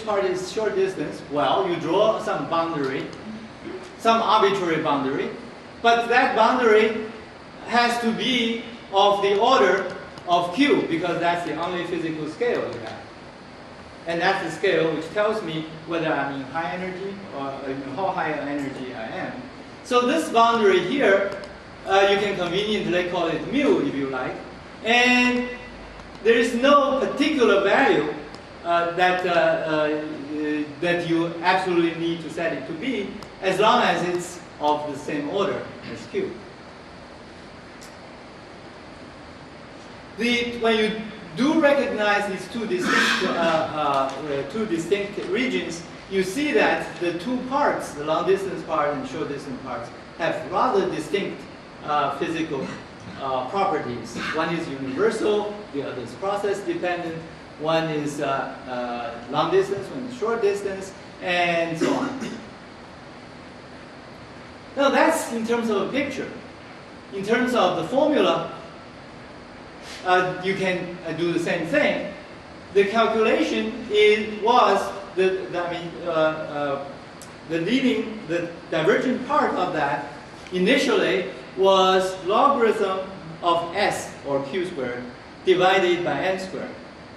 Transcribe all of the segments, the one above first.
part is short distance? Well, you draw some boundary, some arbitrary boundary, but that boundary has to be of the order of Q, because that's the only physical scale you have. And that's the scale which tells me whether I'm in high energy or in how high an energy I am. So this boundary here, you can conveniently call it mu if you like. And there is no particular value that you absolutely need to set it to be, as long as it's of the same order as Q. When you do recognize these two distinct regions, you see that the two parts, the long distance part and short distance parts, have rather distinct physical properties. One is universal, the other is process dependent. One is long distance, one is short distance, and so on. Now that's in terms of a picture. In terms of the formula, you can do the same thing. The calculation was the divergent part of that initially was logarithm of s, or q squared, divided by n squared.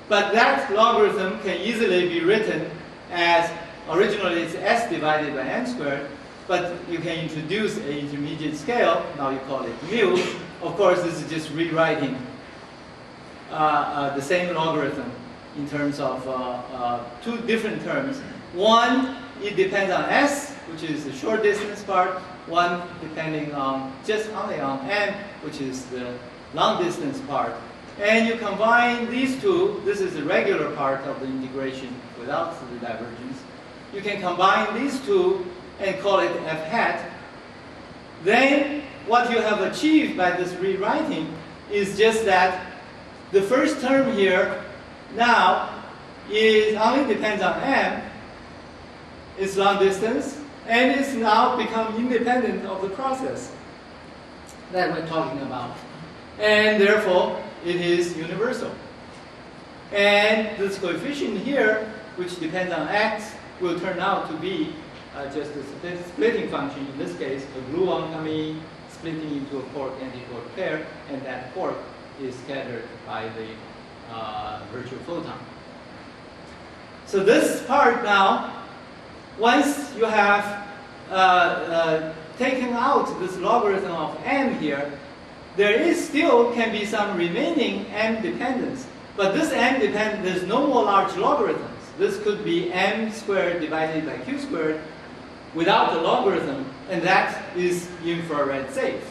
But that logarithm can easily be written as, originally it's s divided by n squared, but you can introduce an intermediate scale, now you call it mu. Of course, this is just rewriting the same logarithm in terms of two different terms. One, it depends on s, which is the short distance part. One depending on only on m, which is the long distance part. And you combine these two. This is the regular part of the integration without the divergence. You can combine these two and call it f hat. Then what you have achieved by this rewriting is just that the first term here now only depends on m. It's long distance, and it's now become independent of the process that we're talking about. And therefore, it is universal. And this coefficient here, which depends on x, will turn out to be just a splitting function. In this case, a gluon coming, splitting into a quark-antiquark pair, and that quark is scattered by the virtual photon. So this part now, once you have taken out this logarithm of m here, there still can be some remaining m dependence. But this m dependence, there's no more large logarithms. This could be m squared divided by q squared without the logarithm, and that is infrared safe.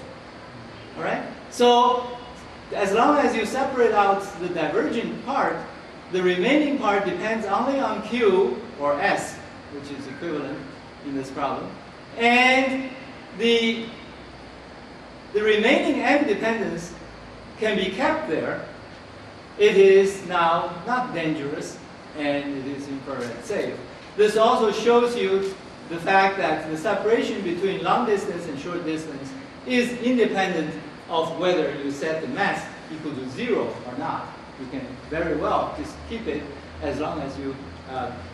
All right? So as long as you separate out the divergent part, the remaining part depends only on q or s, which is equivalent in this problem. And the remaining m dependence can be kept there. It is now not dangerous, and it is infrared safe. This also shows you the fact that the separation between long distance and short distance is independent of whether you set the mass equal to 0 or not. You can very well just keep it as long as you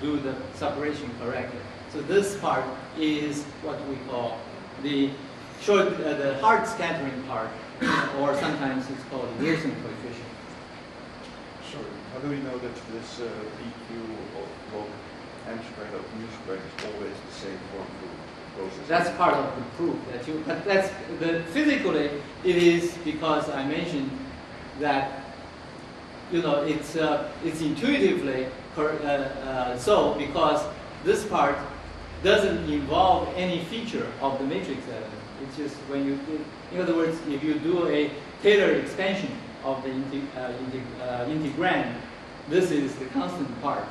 do the separation correctly. So this part is what we call the hard scattering part, or sometimes it's called Wilson coefficient. Sorry, how do we know that this dq log m squared of mu squared is always the same form for process? That's part of the proof that but that's physically it is, because I mentioned that it's intuitively so, because this part doesn't involve any feature of the matrix element. It's just when you, in other words, if you do a Taylor expansion of the integrand, this is the constant part,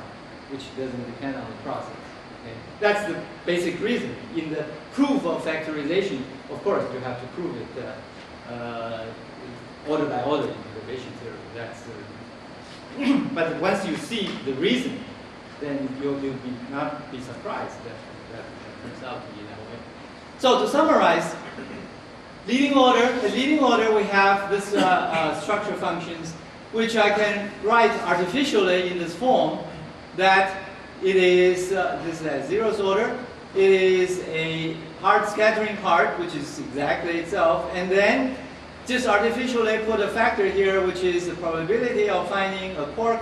which doesn't depend on the process. Okay? That's the basic reason. In the proof of factorization, of course, you have to prove it order by order in integration theory. That's but once you see the reason, then you'll not be surprised that turns out to be that way. So to summarize, leading order, we have this structure functions, which I can write artificially in this form, that it is, this is a zeros order. It is a hard scattering part, which is exactly itself. And then just artificially put a factor here, which is the probability of finding a quark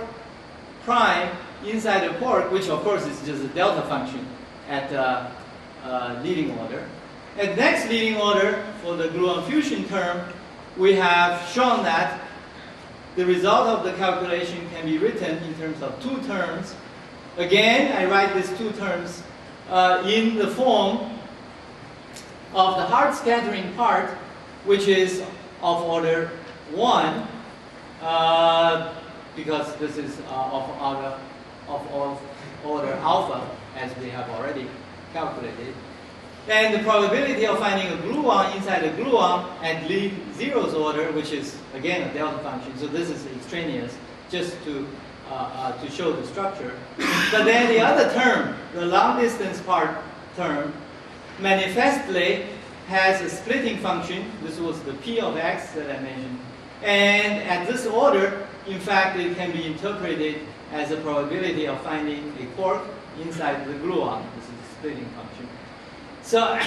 prime inside a quark, which of course is just a delta function at leading order. At next leading order, for the gluon fusion term, we have shown that the result of the calculation can be written in terms of two terms. Again, I write these two terms in the form of the hard scattering part, which is of order 1, because this is of order alpha, as we have already calculated. And the probability of finding a gluon inside a gluon at lead zeros order, which is again a delta function. So this is extraneous, just to show the structure. But then the other term, the long distance part term, manifestly has a splitting function. This was the P of x that I mentioned. And at this order, in fact, it can be interpreted as a probability of finding a quark inside the gluon. This is a splitting function. So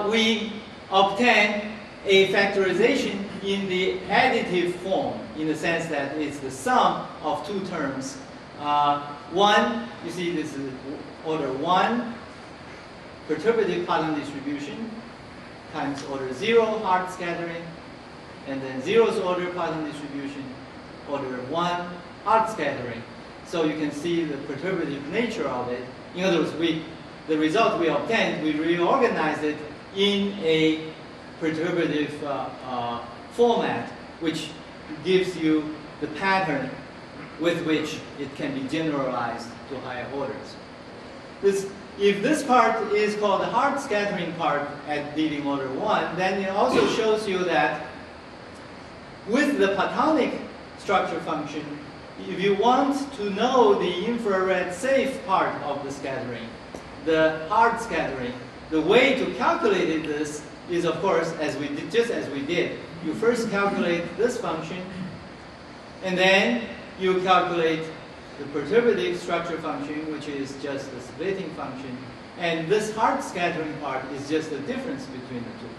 we obtain a factorization in the additive form, in the sense that it's the sum of two terms. One, you see this is order 1, perturbative pattern distribution, times order 0, hard scattering, and then zeros order pattern distribution, order 1, hard scattering. So you can see the perturbative nature of it. In other words, the result we obtained, we reorganized it in a perturbative format, which gives you the pattern with which it can be generalized to higher orders. If this part is called the hard scattering part at leading order 1, then it also shows you that with the Platonic structure function, if you want to know the infrared safe part of the scattering, the hard scattering, the way to calculate this is, of course, just as we did. You first calculate this function, and then you calculate the perturbative structure function, which is just the splitting function, and this hard scattering part is just the difference between the two.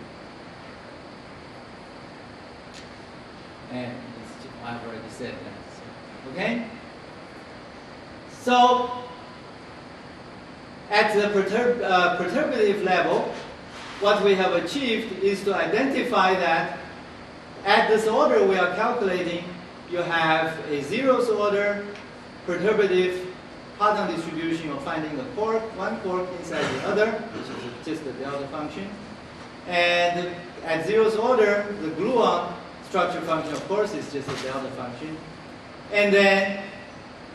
And I've already said that. Okay? So, at the perturbative level, what we have achieved is to identify that at this order we are calculating, you have a zeros order perturbative pattern distribution of finding a quark, one quark inside the other, which is just the delta function. And at zeros order, the gluon structure function, of course, is just a delta function. And then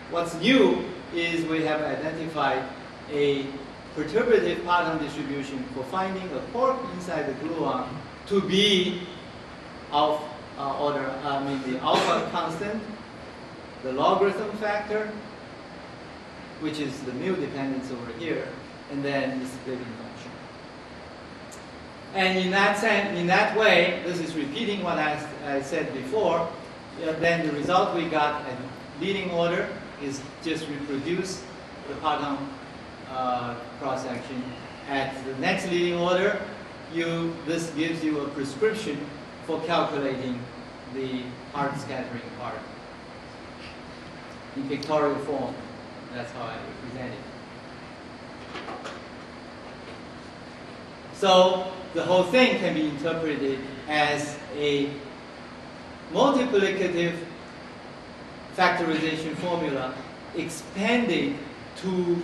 what's new is we have identified a perturbative pattern distribution for finding a quark inside the gluon to be of the alpha constant, the logarithm factor, which is the mu dependence over here, and then the splitting function. And in that way, this is repeating what I said before. Then the result we got at leading order is just reproduce the pattern cross-section. At the next leading order, this gives you a prescription for calculating the hard scattering part. In pictorial form, that's how I represent it. So the whole thing can be interpreted as a multiplicative factorization formula expanded to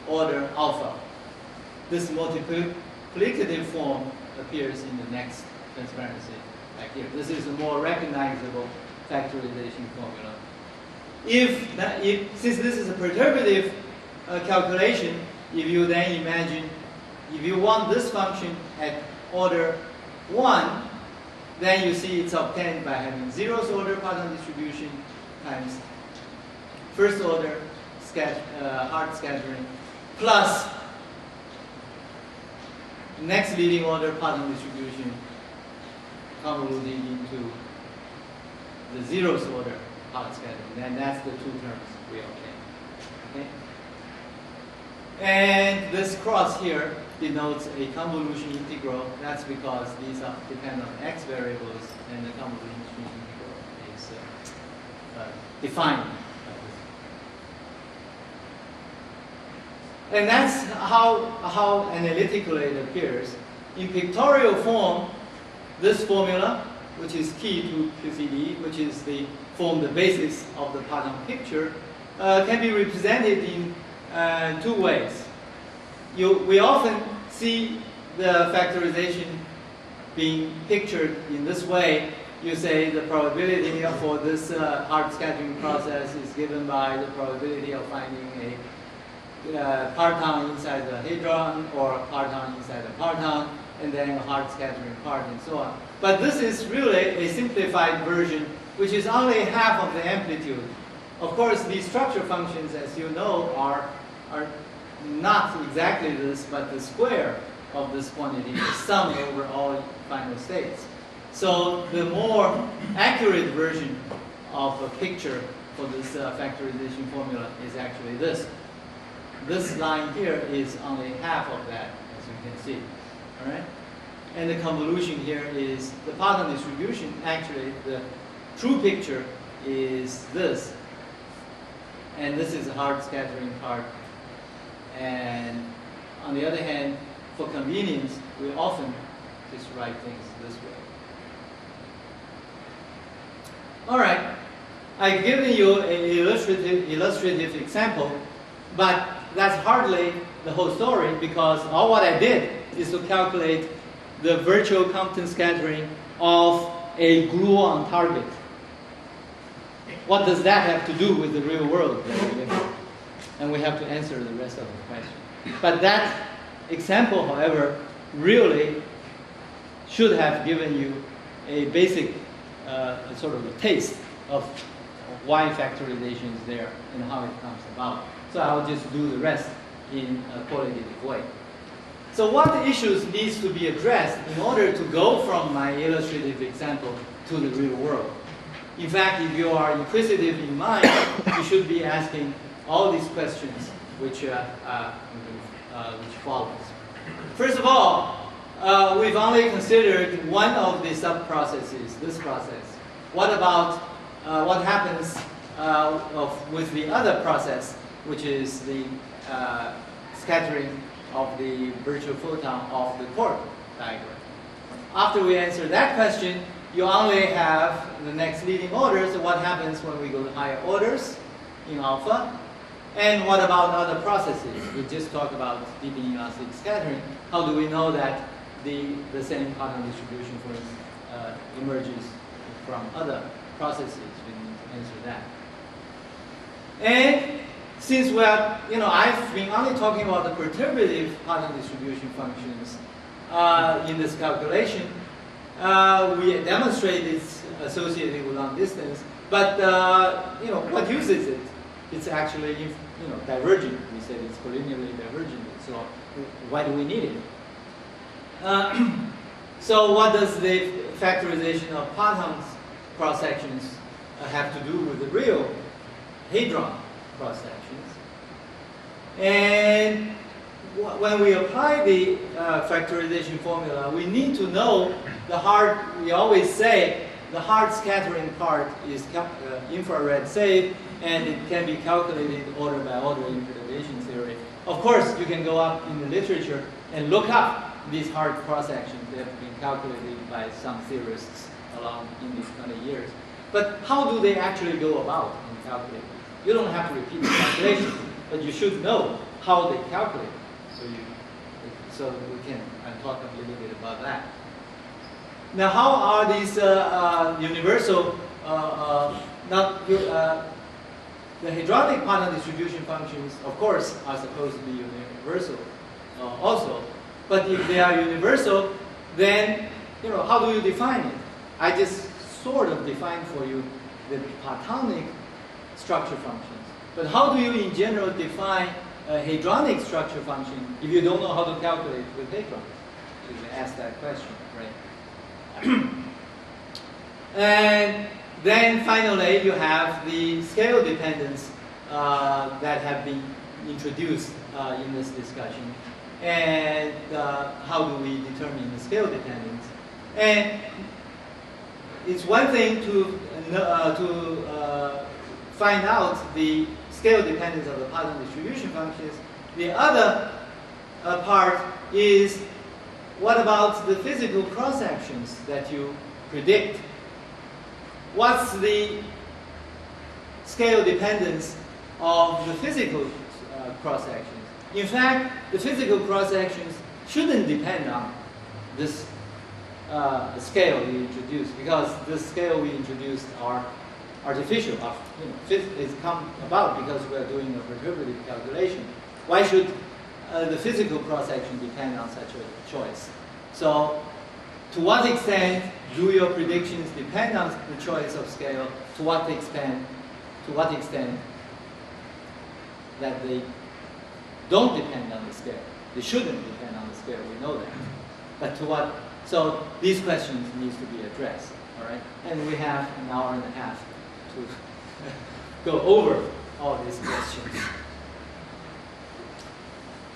order alpha. This multiplicative form appears in the next transparency back here. This is a more recognizable factorization formula. Since this is a perturbative calculation, if you then imagine, if you want this function at order 1, then you see it's obtained by having zeros order pattern distribution times first order hard scattering plus next leading order pattern distribution convoluted into the zeros order hard scattering. And that's the two terms we obtain. Okay? And this cross here denotes a convolution integral. That's because these are depend on x variables, and the convolution integral is defined by this. And that's how analytically it appears. In pictorial form, this formula, which is key to QCD, which is the basis of the pattern picture, can be represented in two ways. We often see the factorization being pictured in this way. You say the probability for this hard scattering process is given by the probability of finding a parton inside the hadron or parton inside the parton, and then a hard scattering part and so on. But this is really a simplified version, which is only half of the amplitude. Of course, these structure functions, as you know, are not exactly this, but the square of this quantity is summed over all final states. So the more accurate version of a picture for this factorization formula is actually this. This line here is only half of that, as you can see. All right? And the convolution here is the pattern distribution. Actually, the true picture is this. And this is a hard scattering part. And on the other hand, for convenience, we often just write things this way. All right. I've given you an illustrative example, but that's hardly the whole story, because all what I did is to calculate the virtual Compton scattering of a gluon target. What does that have to do with the real world that we live in? And we have to answer the rest of the question. But that example, however, really should have given you a basic sort of a taste of why factorization is there and how it comes about. So I'll just do the rest in a qualitative way. So what issues needs to be addressed in order to go from my illustrative example to the real world? In fact, if you are inquisitive in mind, you should be asking all these questions which follows. First of all, we've only considered one of the sub-processes, this process. What about what happens with the other process, which is the scattering of the virtual photon off the quark diagram? After we answer that question, you only have the next leading orders. So what happens when we go to higher orders in alpha? And what about other processes? We just talked about deep inelastic scattering. How do we know that the same pattern distribution, for instance, emerges from other processes? We need to answer that. And since we're, I've been only talking about the perturbative pattern distribution functions in this calculation, we demonstrate it's associated with long distance. But what uses it? It's actually divergent. We said it's collinearly divergent. So why do we need it? So what does the factorization of partons cross sections have to do with the real hadron cross sections? And when we apply the factorization formula, we need to know we always say the hard scattering part is infrared safe, and it can be calculated order by order in perturbation theory. Of course, you can go up in the literature and look up these hard cross-sections that have been calculated by some theorists along in these 20 years. But how do they actually go about in calculating? You don't have to repeat the calculation, but you should know how they calculate it. So we can talk a little bit about that. Now, how are these universal, the hadronic pattern distribution functions, of course, are supposed to be universal also. But if they are universal, then, how do you define it? I just sort of defined for you the platonic structure functions. But how do you, in general, define a hadronic structure function if you don't know how to calculate with hadrons? You can ask that question, right? And then finally you have the scale dependence that have been introduced in this discussion. And how do we determine the scale dependence? And it's one thing to find out the scale dependence of the Poisson distribution functions. The other part is, what about the physical cross-sections that you predict? What's the scale dependence of the physical cross-sections? In fact, the physical cross-sections shouldn't depend on this scale we introduced, because the scale we introduced are artificial. It's come about because we are doing a perturbative calculation. Why should the physical cross-section depend on such a choice? So, to what extent do your predictions depend on the choice of scale? To what extent that they don't depend on the scale? They shouldn't depend on the scale. We know that. But to what? So these questions need to be addressed. All right, and we have an hour and a half to go over all these questions.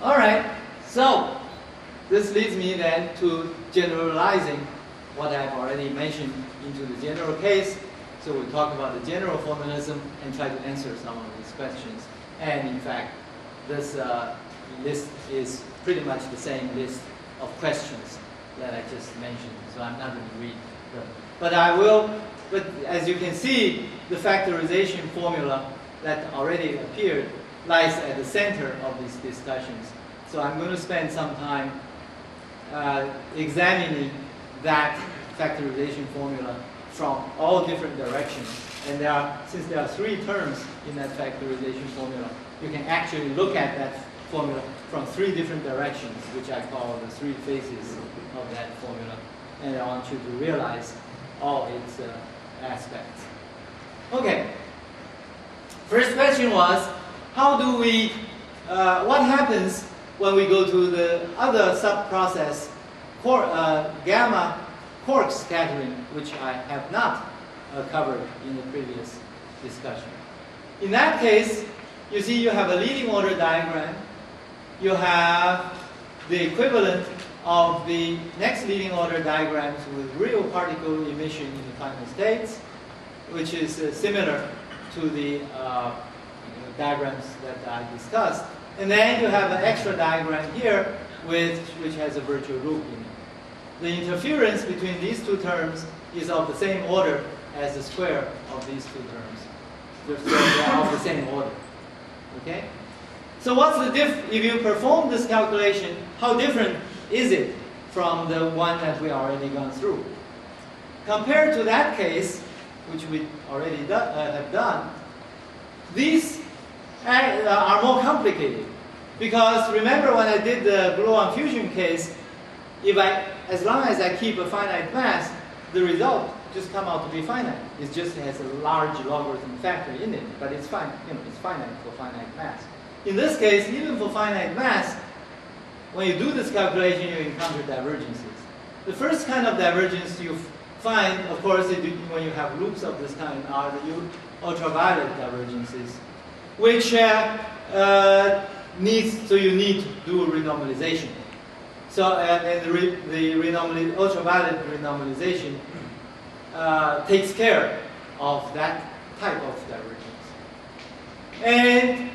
All right, so this leads me then to generalizing what I've already mentioned into the general case. So we'll talk about the general formalism and try to answer some of these questions. And in fact, this list is pretty much the same list of questions that I just mentioned. So I'm not going to read them. But I will, but as you can see, the factorization formula that already appeared lies at the center of these discussions. So I'm going to spend some time examining that factorization formula from all different directions. And since there are 3 terms in that factorization formula, you can actually look at that formula from 3 different directions, which I call the 3 phases of that formula. And I want you to realize all its aspects. Okay. First question was, how do we, what happens when we go to the other sub-process, gamma quark scattering, which I have not covered in the previous discussion. In that case, you see you have a leading order diagram. You have the equivalent of the next leading order diagrams with real particle emission in the final states, which is similar to the diagrams that I discussed. And then you have an extra diagram here which has a virtual loop in it. The interference between these 2 terms is of the same order as the square of these 2 terms. So they are of the same order. Okay? So what's the if you perform this calculation, how different is it from the one that we already gone through? Compared to that case, which we already have done, these are more complicated. Because remember when I did the gluon fusion case, as long as I keep a finite mass, the result just come out to be finite. It just has a large logarithm factor in it, but it's fine. It's finite for finite mass. In this case, even for finite mass, when you do this calculation, you encounter divergences. The first kind of divergence you find, of course, when you have loops of this kind, are the ultraviolet divergences, which you need to do renormalization. So, and the ultraviolet renormalization takes care of that type of divergence. And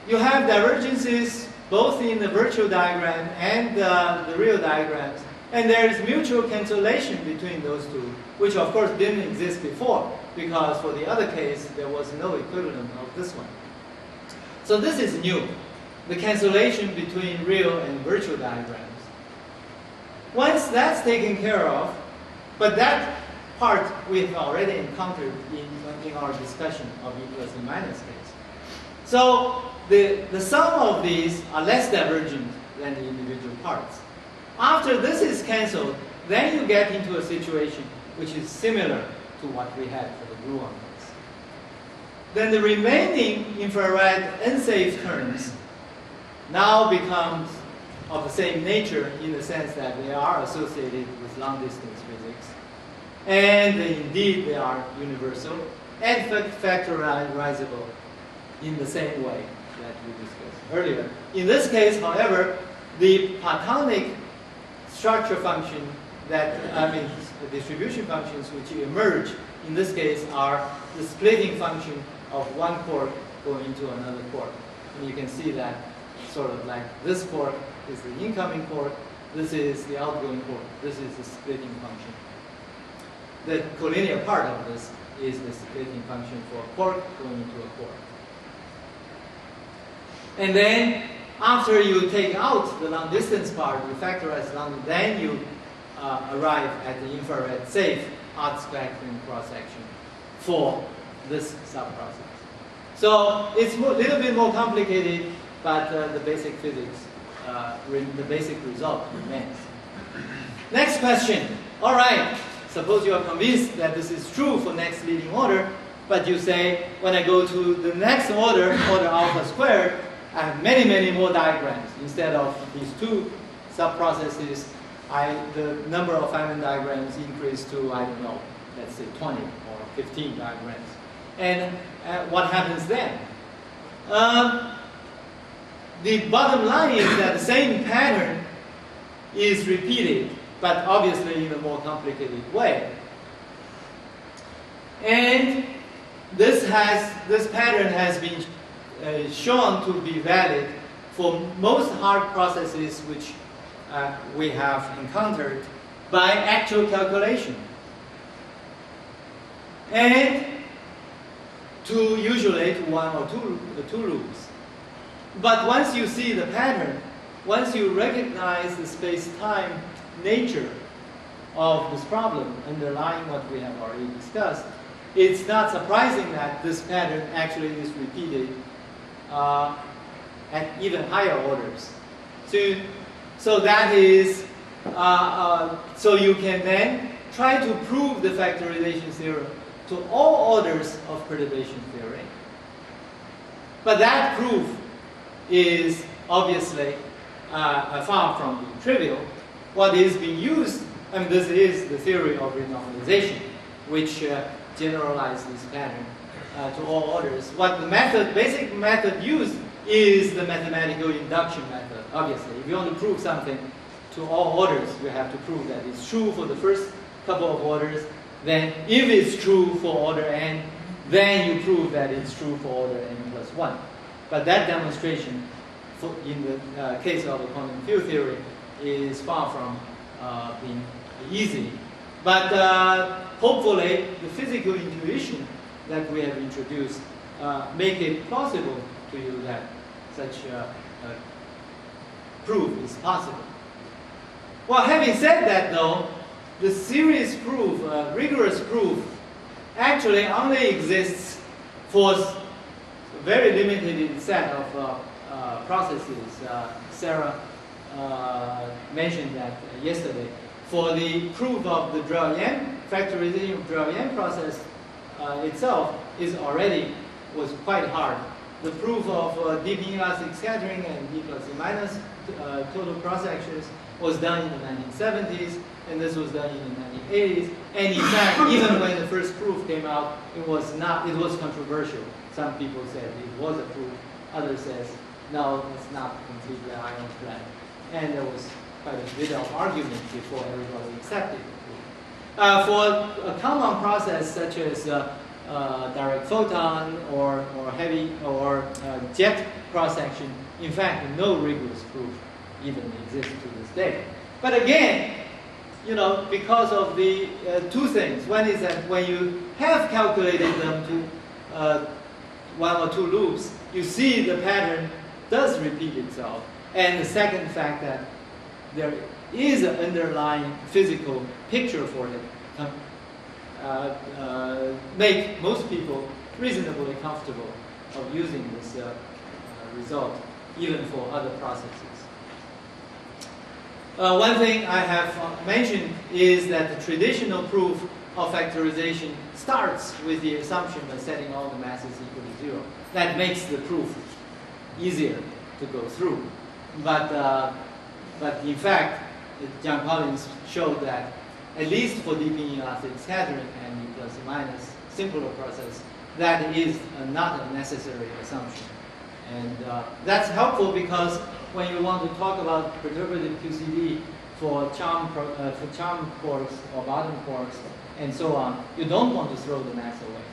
you have divergences both in the virtual diagram and the real diagrams. And there is mutual cancellation between those 2, which of course didn't exist before, because for the other case, there was no equivalent of this one. So this is new, the cancellation between real and virtual diagrams. Once that's taken care of, but that part we've already encountered in our discussion of E plus and minus case. So the sum of these are less divergent than the individual parts. After this is cancelled, then you get into a situation which is similar to what we had for the gluon case. Then the remaining infrared unsafe terms now becomes of the same nature in the sense that they are associated with long-distance physics. And indeed, they are universal and factorizable in the same way that we discussed earlier. In this case, however, the Platonic structure function that, the distribution functions which emerge in this case are the splitting function of one quark going into another quark. And you can see that sort of like this quark is the incoming quark, this is the outgoing quark, this is the splitting function. The collinear part of this is the splitting function for a quark going into a quark. And then after you take out the long distance part, you factorize long, then you arrive at the infrared safe hot spectrum cross section for this subprocess. So it's a little bit more complicated, but the basic physics, the basic result remains. Next question. All right. Suppose you are convinced that this is true for next leading order, but you say, when I go to the next order, order alpha squared, I have many, many more diagrams. Instead of these two subprocesses, the number of Feynman diagrams increased to, I don't know, let's say 20 or 15 diagrams. And what happens then? The bottom line is that the same pattern is repeated, but obviously in a more complicated way. And this pattern has been shown to be valid for most hard processes which we have encountered by actual calculation. And usually to one or two loops. But once you see the pattern, once you recognize the space-time nature of this problem underlying what we have already discussed, it's not surprising that this pattern actually is repeated at even higher orders. So that is, so you can then try to prove the factorization theorem to all orders of perturbation theory. But that proof is obviously far from being trivial. What is being used, this is the theory of renormalization, which generalizes this pattern to all orders. What the basic method used is the mathematical induction method, obviously. If you want to prove something to all orders, you have to prove that it's true for the first couple of orders. Then, if it's true for order n, then you prove that it's true for order n plus 1. But that demonstration, in the case of the quantum field theory, is far from being easy. But hopefully, the physical intuition that we have introduced make it plausible to you that such proof is possible. Well, having said that, though, the serious proof, rigorous proof, actually only exists for a very limited set of processes. Sarah mentioned that yesterday. For the proof of the Drell-Yan, factorization of Drell-Yan process itself was quite hard. The proof of deep inelastic scattering and D plus E minus total cross-sections was done in the 1970s, and this was done in the 1980s. And in fact, even when the first proof came out, it was controversial. Some people said it was a proof, others says, no, it's not completely ironclad. And there was quite a bit of argument before everybody accepted the proof. For a common process such as direct photon or heavy or jet cross-section, in fact, no rigorous proof even exists to this day. But again, because of the two things. One is that when you have calculated them to one or two loops, you see the pattern does repeat itself. And the second fact that there is an underlying physical picture for it make most people reasonably comfortable of using this result, even for other processes. One thing I have mentioned is that the traditional proof of factorization starts with the assumption by setting all the masses equal to 0. That makes the proof easier to go through. But in fact, John Collins showed that at least for deep inelastic scattering and E plus or minus simpler process, that is not a necessary assumption. And that's helpful because when you want to talk about perturbative QCD for charm quarks or bottom quarks and so on, you don't want to throw the mass away.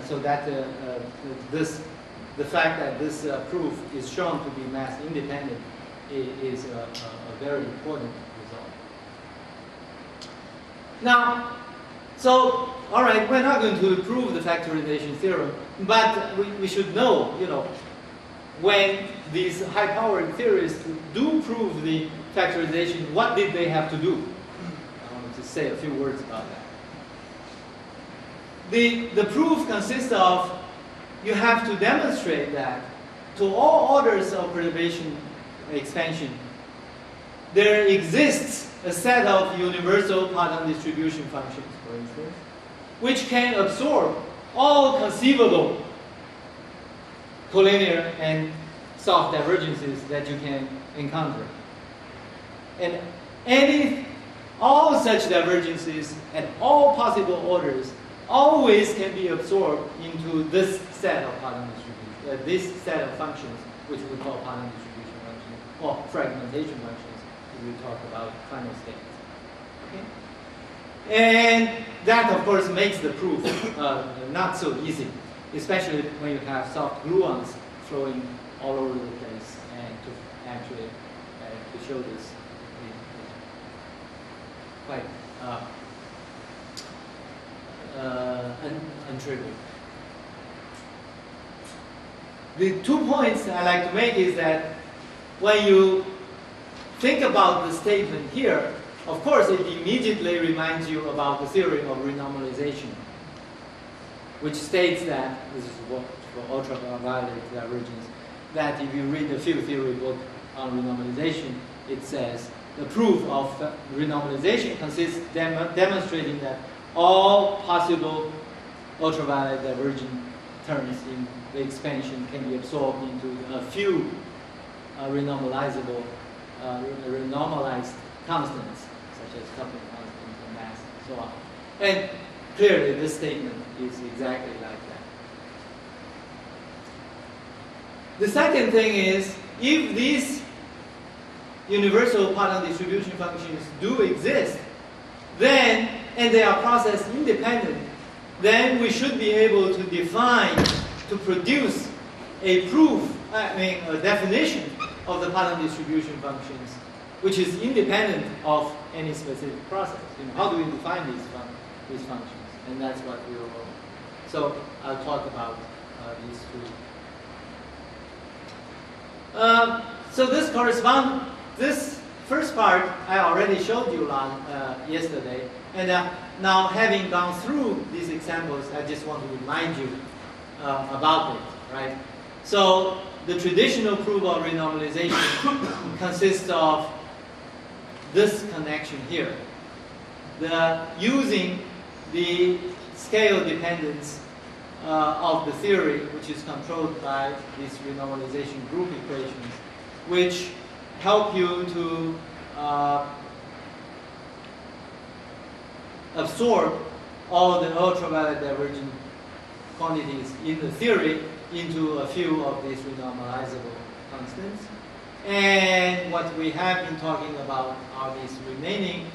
So that the fact that this proof is shown to be mass independent is a very important result. Now, so all right, we're not going to prove the factorization theorem, but we should know, when these high-powered theorists do prove the factorization, what did they have to do? I wanted to say a few words about that. The proof consists of, you have to demonstrate that to all orders of perturbation expansion, there exists a set of universal Poisson distribution functions, for instance, which can absorb all conceivable collinear and soft divergences that you can encounter. And all such divergences at all possible orders always can be absorbed into this set of Poisson distribution, this set of functions, which we call Poisson distribution functions, or fragmentation functions, if we talk about final states. Okay? And that, of course, makes the proof not so easy, especially when you have soft gluons flowing all over the place, and to actually to show this quite untrivial. The 2 points I like to make is that when you think about the statement here, of course, it immediately reminds you about the theory of renormalization, which states that, this is what for ultraviolet divergence, that if you read the field theory book on renormalization, it says the proof of renormalization consists demonstrating that all possible ultraviolet divergent terms in the expansion can be absorbed into a few renormalized constants, such as coupling constants and mass and so on. And clearly this statement is exactly like that. The second thing is, if these universal Poisson distribution functions do exist, then, and they are process independent, then we should be able to define, to produce a proof, a definition of the Poisson distribution functions, which is independent of any specific process. How do we define these functions? And that's what we will. So I'll talk about these two. So this first part I already showed you yesterday, and now having gone through these examples, I just want to remind you about it, right? So the traditional proof of renormalization consists of this connection here. Using the scale dependence of the theory, which is controlled by these renormalization group equations, which help you to absorb all the ultraviolet divergent quantities in the theory into a few of these renormalizable constants. And what we have been talking about are these remaining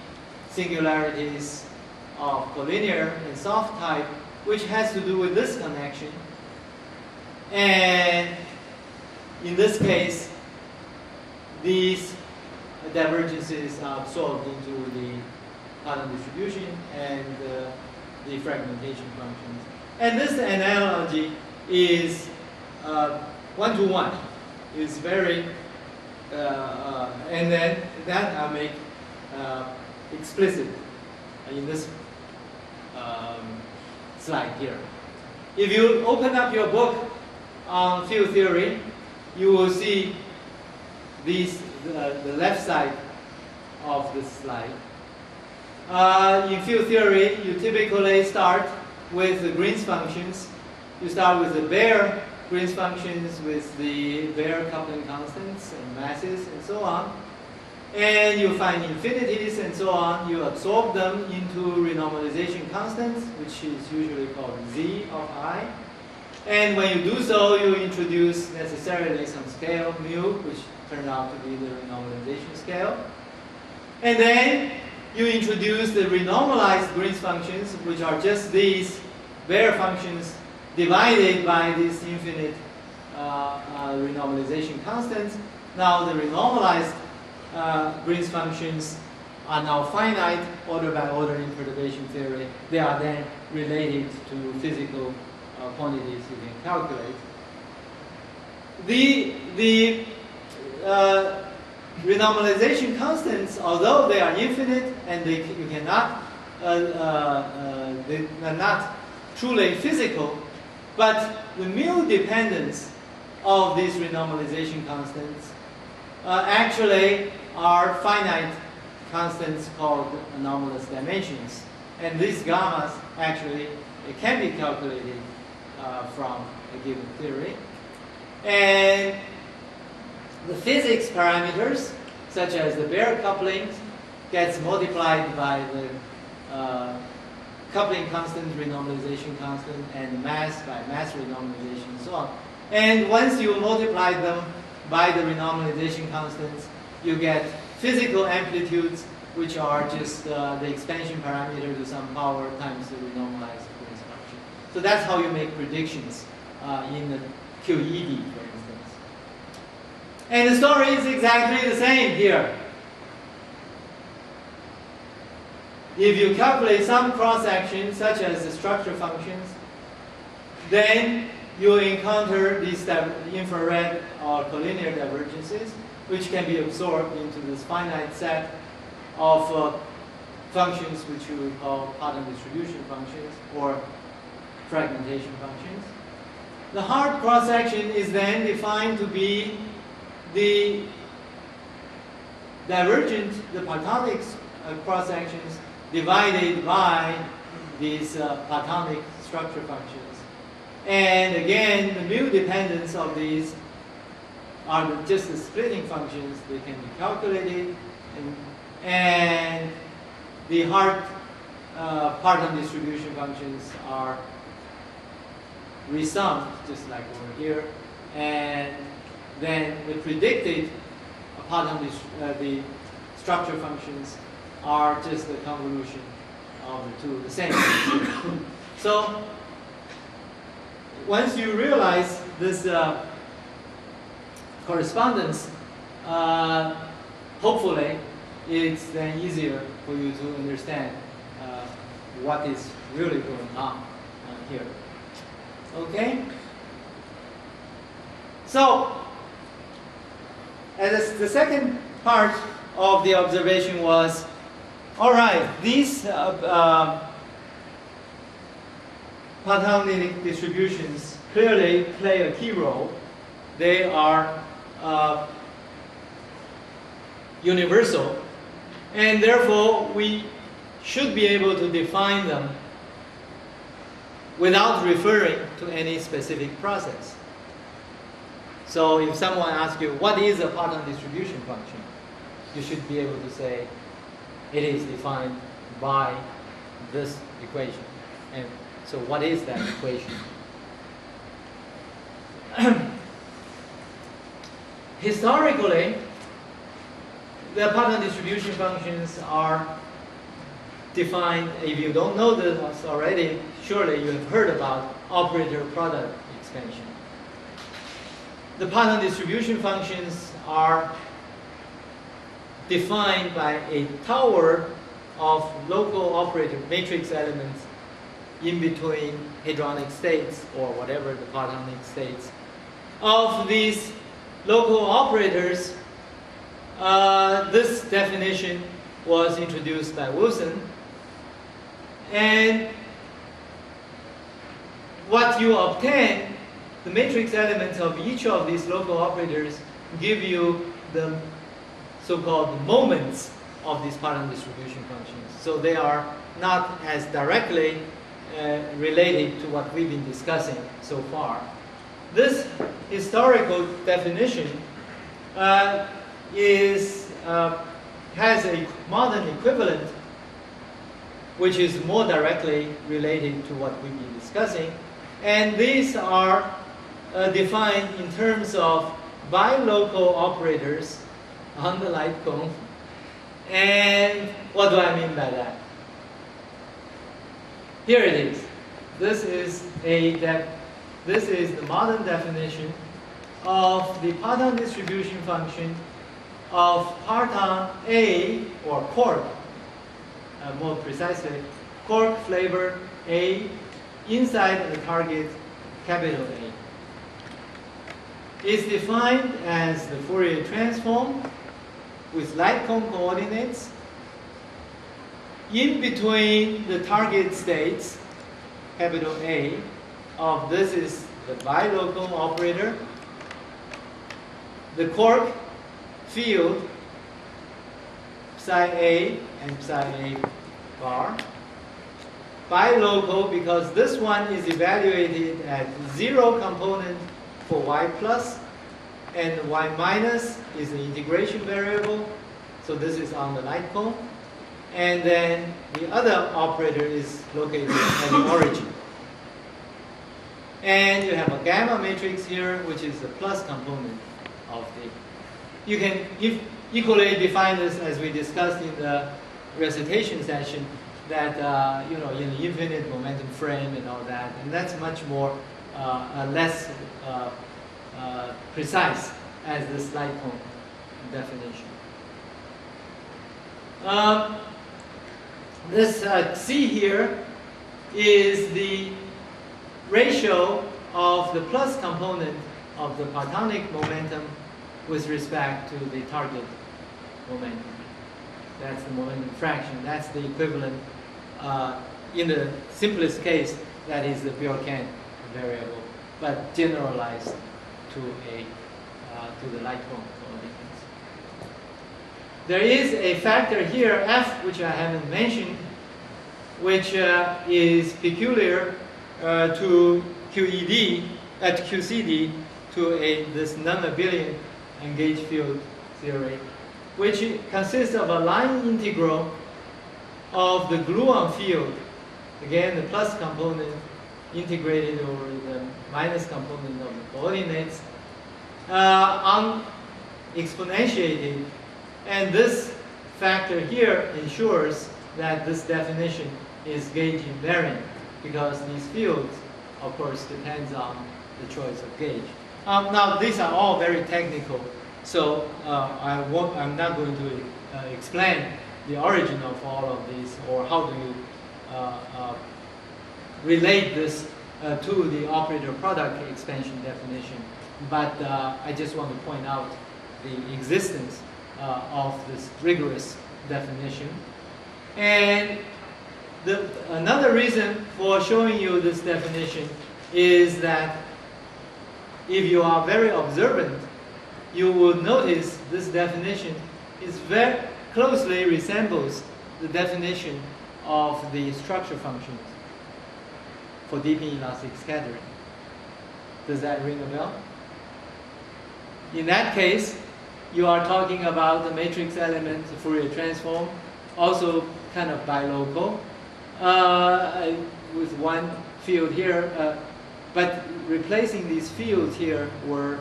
singularities of collinear and soft type, which has to do with this connection. And in this case, these divergences are absorbed into the Poisson distribution and the fragmentation functions. And this analogy is one-to-one. It's very, and then that I'll make explicit in this slide here. If you open up your book on field theory, you will see these, the left side of this slide. In field theory, you typically start with the Green's functions. You start with the bare Green's functions with the bare coupling constants and masses and so on. and you find infinities and so on. You absorb them into renormalization constants, which is usually called z of I. And when you do so, you introduce necessarily some scale, mu, which turned out to be the renormalization scale. And then you introduce the renormalized Green's functions, which are just these bare functions divided by these infinite renormalization constants. Now the renormalized Green's functions are now finite, order by order in perturbation theory. They are then related to physical quantities you can calculate. The renormalization constants, although they are infinite and you cannot, they are not truly physical, but the mu dependence of these renormalization constants actually are finite constants called anomalous dimensions. And these gammas actually it can be calculated from a given theory. And the physics parameters, such as the bare couplings, gets multiplied by the coupling constant, renormalization constant, and mass by mass renormalization, and so on. And once you multiply them by the renormalization constants, you get physical amplitudes, which are just the expansion parameter to some power times the renormalized Green's function. So that's how you make predictions in the QED, for instance. And the story is exactly the same here. If you calculate some cross-section, such as the structure functions, then you encounter these infrared or collinear divergences, which can be absorbed into this finite set of functions which you would call pattern distribution functions or fragmentation functions. The hard cross-section is then defined to be the divergent, the Platonic cross-sections divided by these Platonic structure functions. And again, the mu dependence of these are just the splitting functions. They can be calculated, and the hard Parton distribution functions are resummed, just like over here, and then the predicted Parton the structure functions are just the convolution of the two, the same. So once you realize this correspondence, hopefully it's then easier for you to understand what is really going on here. Okay? So, and the second part of the observation was, all right, these Platonic distributions clearly play a key role. They are universal, and therefore we should be able to define them without referring to any specific process. So if someone asks you, what is a Parton distribution function? You should be able to say, it is defined by this equation. And so what is that equation? Historically, the Parton distribution functions are defined, if you don't know this already, surely you have heard about operator product expansion. The Parton distribution functions are defined by a tower of local operator matrix elements in between hadronic states, or whatever the Platonic states. Of these local operators, this definition was introduced by Wilson. And what you obtain, the matrix elements of each of these local operators give you the so-called moments of these Parton distribution functions. So they are not as directly related to what we've been discussing so far. This historical definition is has a modern equivalent, which is more directly related to what we've been discussing. And these are defined in terms of bilocal operators on the light cone. And what do I mean by that? Here it is. This is the modern definition of the parton distribution function of parton A, or cork, more precisely, cork flavor A inside the target capital A. Is defined as the Fourier transform with light cone coordinates in between the target states, capital A, of this is the bilocal operator, the cork field psi A and psi A bar. Bilocal because this one is evaluated at 0 component for y plus, and y minus is the integration variable, so this is on the light cone. And then the other operator is located at the origin. And you have a gamma matrix here, which is the plus component of the. You can equally define this as we discussed in the recitation session, that in the infinite momentum frame and all that, and that's much more less precise as this light cone definition. This C here is the ratio of the plus component of the partonic momentum with respect to the target momentum. That's the momentum fraction. That's the equivalent. In the simplest case, that is the Bjorken variable, but generalized to the light cone coordinates. There is a factor here, F, which I haven't mentioned, which is peculiar to QCD, to this non-abelian engaged field theory, which consists of a line integral of the gluon field, again the plus component integrated over the minus component of the coordinates, exponentiated, and this factor here ensures that this definition is gauge invariant, because these fields, of course, depends on the choice of gauge. Now these are all very technical, so I'm not going to explain the origin of all of these, or how do you relate this to the operator product expansion definition. But I just want to point out the existence of this rigorous definition. And another reason for showing you this definition is that if you are very observant, you will notice this definition is very closely resembles the definition of the structure functions for deep inelastic scattering. Does that ring a bell? In that case, you are talking about the matrix element, the Fourier transform, also kind of bilocal, with one field here, but replacing these fields here were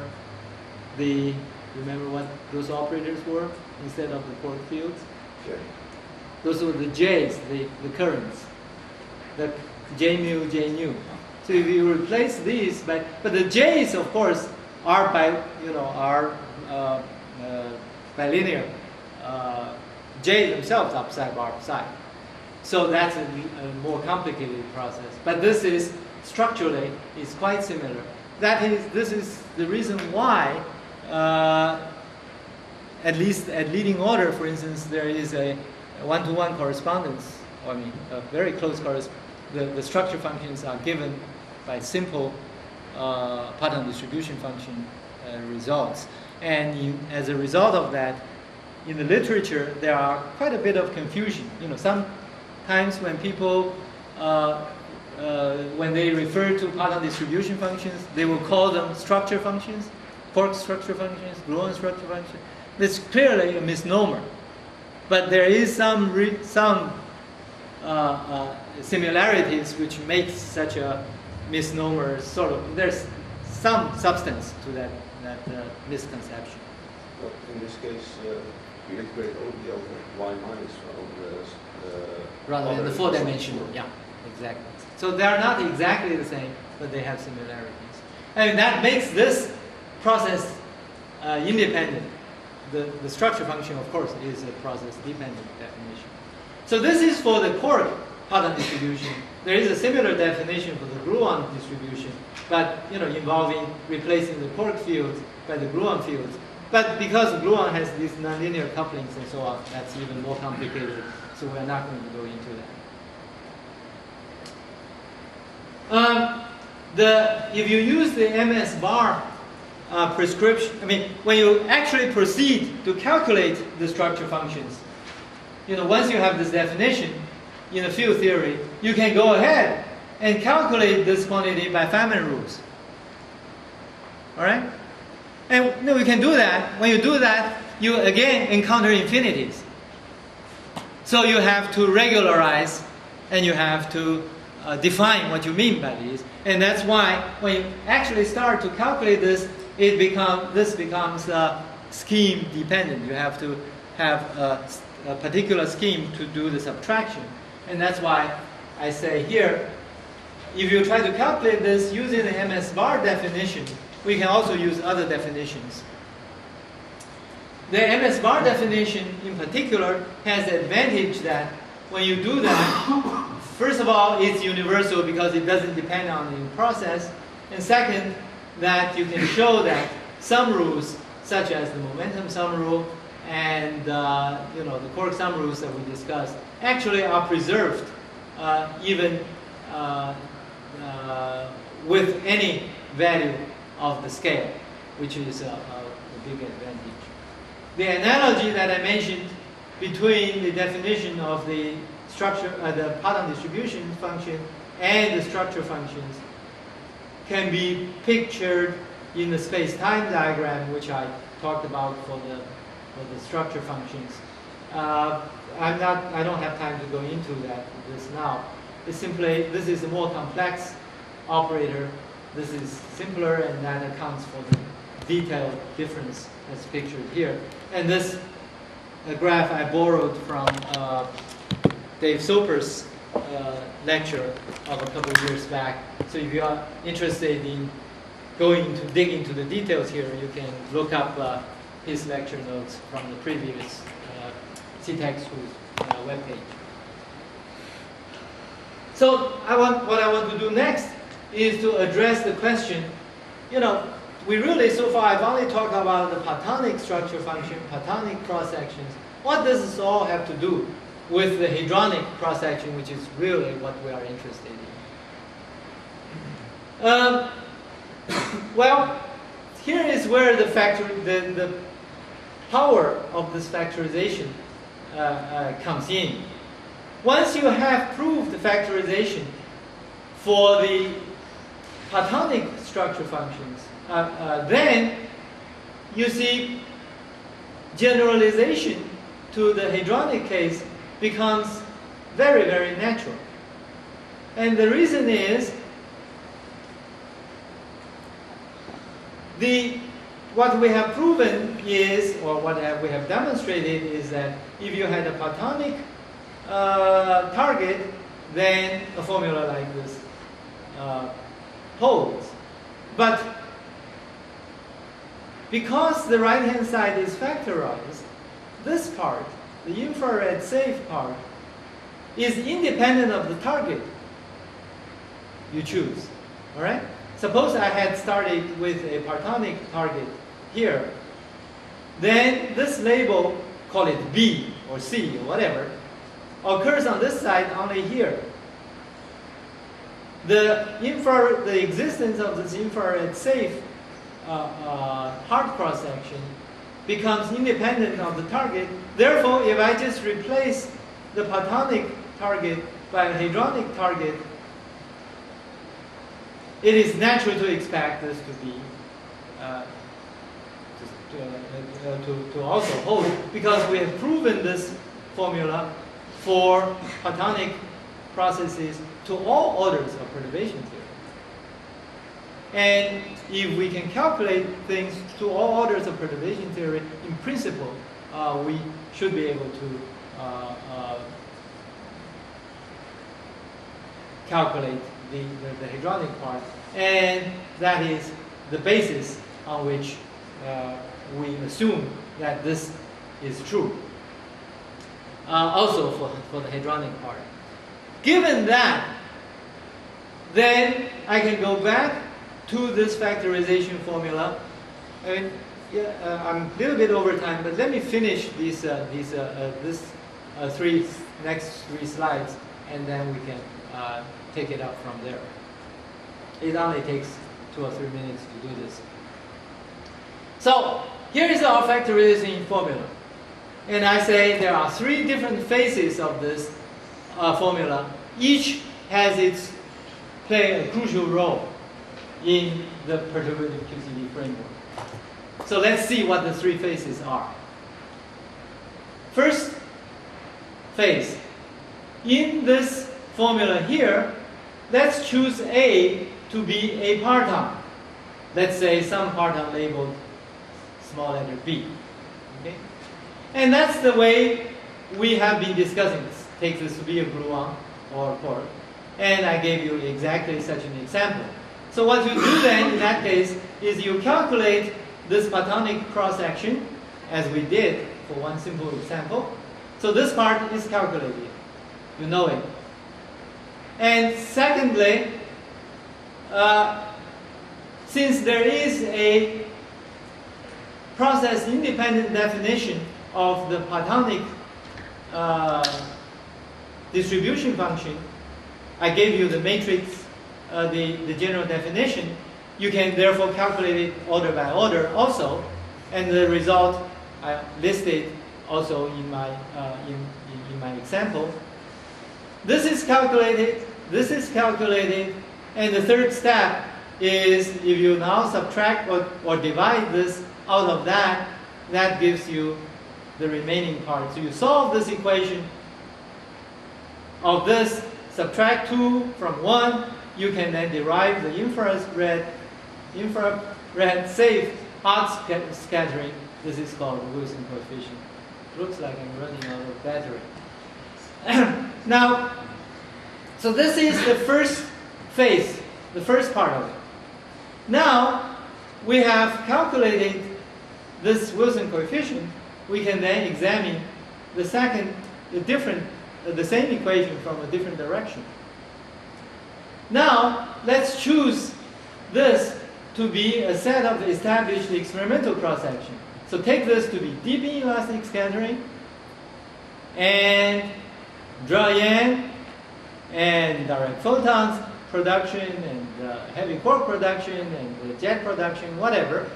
remember what those operators were instead of the cork fields? J. Those were the J's, the currents, the J mu, J nu. So if you replace these, but the J's, of course, are bilinear. J themselves are psi bar psi. So that's a more complicated process. But this is structurally is quite similar. This is the reason why, at least at leading order, for instance, there is a one-to-one correspondence. I mean, a very close correspondence. The structure functions are given by simple pattern distribution function results. And as a result of that, in the literature, there are quite a bit of confusion. Sometimes when people, when they refer to pattern distribution functions, they will call them structure functions, cork structure functions, gluon structure functions. It's clearly a misnomer. but there is some similarities which makes such a misnomer sort of. There's some substance to that misconception. But in this case, we integrate only over y minus rather than the four-dimensional. Yeah, exactly. So they are not exactly the same, but they have similarities, and that makes this process independent. The structure function, of course, is a process-dependent definition. So this is for the quark pattern distribution. There is a similar definition for the gluon distribution, but involving replacing the quark fields by the gluon fields. But because gluon has these nonlinear couplings and so on, that's even more complicated. So we're not going to go into that. If you use the MS bar prescription, when you actually proceed to calculate the structure functions, once you have this definition in a field theory, you can go ahead and calculate this quantity by Feynman rules. All right? And you can do that. When you do that, you again encounter infinities. So you have to regularize, and you have to define what you mean by these. And that's why when you actually start to calculate this, this becomes scheme dependent. You have to have a particular scheme to do the subtraction. And that's why I say here, if you try to calculate this using the MS bar definition, we can also use other definitions. The MS bar definition in particular has the advantage that when you do that, first of all, it's universal because it doesn't depend on the process. And second, that you can show that some rules, such as the momentum sum rule and the quark sum rules that we discussed, actually are preserved even with any value of the scale, which is a big advantage. The analogy that I mentioned between the definition of the structure, the pattern distribution function and the structure functions can be pictured in the space-time diagram, which I talked about for the structure functions. I don't have time to go into this now. It's simply, this is a more complex operator. This is simpler, and that accounts for the detailed difference as pictured here. And this graph I borrowed from Dave Soper's lecture of a couple of years back. So if you are interested in dig into the details here, you can look up his lecture notes from the previous CTEQ webpage. So what I want to do next is to address the question, we really, so far, I've only talked about the Platonic structure function, Platonic cross-sections. What does this all have to do with the hadronic cross-section, which is really what we are interested in? Well, here is where the power of this factorization comes in. Once you have proved the factorization for the Platonic structure functions, then you see generalization to the hadronic case becomes very, very natural. And the reason is what we have proven is, or what we have demonstrated is that if you had a Platonic target, then a formula like this holds. But because the right-hand side is factorized, this part, the infrared safe part, is independent of the target you choose. All right? Suppose I had started with a Platonic target here. Then this label, call it B or C or whatever, occurs on this side only here. The existence of this infrared safe hard cross-section becomes independent of the target. Therefore, if I just replace the Platonic target by a hadronic target, it is natural to expect this to be to also hold, because we have proven this formula for Platonic processes to all orders of perturbation theory. And if we can calculate things to all orders of perturbation theory, in principle, we should be able to calculate the hadronic part. And that is the basis on which we assume that this is true. Also for the hadronic part. Given that, then I can go back to this factorization formula. And I'm a little bit over time, but let me finish these next three slides, and then we can take it up from there. It only takes 2 or 3 minutes to do this. So here is our factorization formula. And I say there are 3 different phases of this formula. Each has play a crucial role in the perturbative QCD framework. So let's see what the 3 phases are. First phase. In this formula here, let's choose A to be a parton. Let's say some parton labeled small letter B. Okay? And that's the way we have been discussing this. Take this to be a gluon or a quark. And I gave you exactly such an example. So what you do then in that case is you calculate this Platonic cross-section as we did for one simple example. So this part is calculated. You know it. And secondly, since there is a process-independent definition of the Platonic distribution function, I gave you the matrix, the general definition. You can therefore calculate it order by order also, and the result I listed also in my example. This is calculated, and the third step is if you now subtract or divide this out of that, that gives you the remaining part. So you solve this equation of this, subtract 2 from 1, you can then derive the infrared safe hot scattering. This is called the Wilson coefficient. Looks like I'm running out of battery. Now, so this is the first phase, the first part of it. Now, we have calculated this Wilson coefficient. We can then examine the second, the same equation from a different direction. Now, let's choose this to be a set of established experimental cross-section. So take this to be deep inelastic scattering, and dry-in, and direct photons production, and heavy quark production, and jet production, whatever.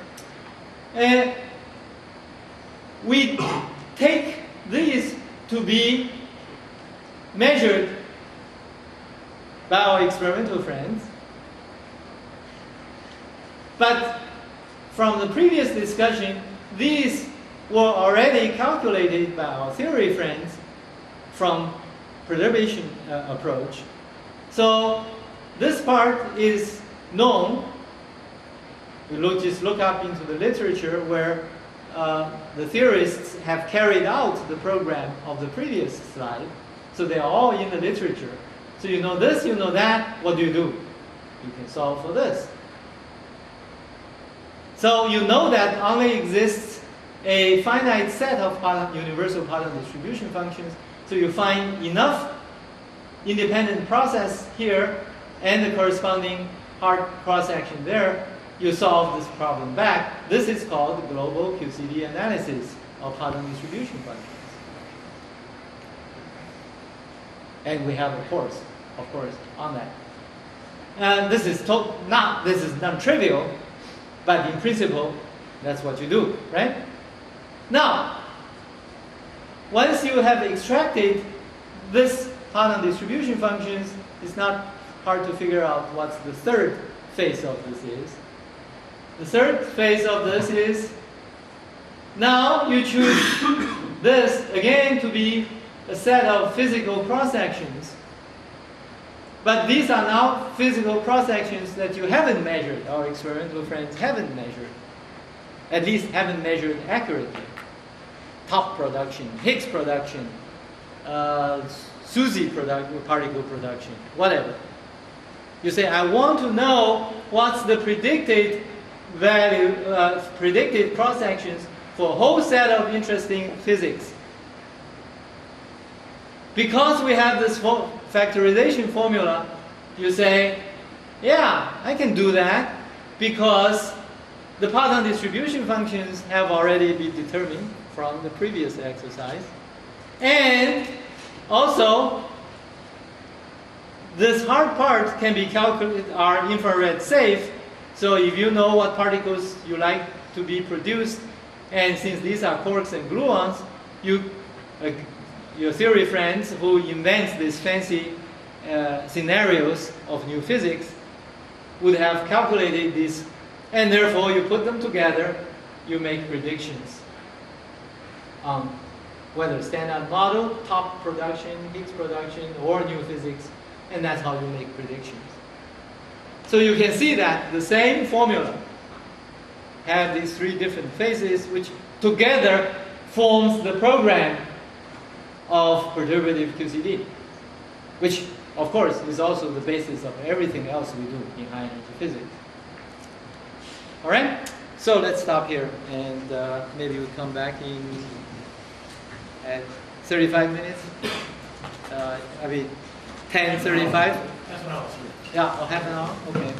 And we take these to be measured by our experimental friends. But from the previous discussion, these were already calculated by our theory friends from perturbation approach. So this part is known. You just look up into the literature where the theorists have carried out the program of the previous slide. So they are all in the literature. So you know this, you know that. What do? You can solve for this. So you know that only exists a finite set of universal Pattern distribution functions. So you find enough independent process here and the corresponding hard cross-section there. You solve this problem back. This is called global QCD analysis of Pattern distribution functions. And we have a course, of course, on that. And this is non-trivial, but in principle, that's what you do, right? Now, once you have extracted this Pattern distribution functions, it's not hard to figure out what the third phase of this is. The third phase of this is, now you choose this again to be a set of physical cross-sections. But these are now physical cross-sections that you haven't measured, our experimental friends haven't measured. At least haven't measured accurately. Top production, Higgs production, SUSY particle production, whatever. You say, I want to know what's the predicted value, predicted cross-sections for a whole set of interesting physics. Because we have this factorization formula, you say, yeah, I can do that because the Poisson distribution functions have already been determined from the previous exercise. And also, this hard part can be calculated, are infrared safe. So if you know what particles you like to be produced, and since these are quarks and gluons, your theory friends who invent these fancy scenarios of new physics would have calculated this, and therefore you put them together, you make predictions on whether standard model, top production, Higgs production, or new physics, and that's how you make predictions. So you can see that the same formula have these three different phases, which together forms the program of perturbative QCD, which of course is also the basis of everything else we do in high energy physics. All right, so let's stop here, and maybe we'll come back in at 35 minutes. 10:35. Half an hour. Yeah, half an hour. Okay.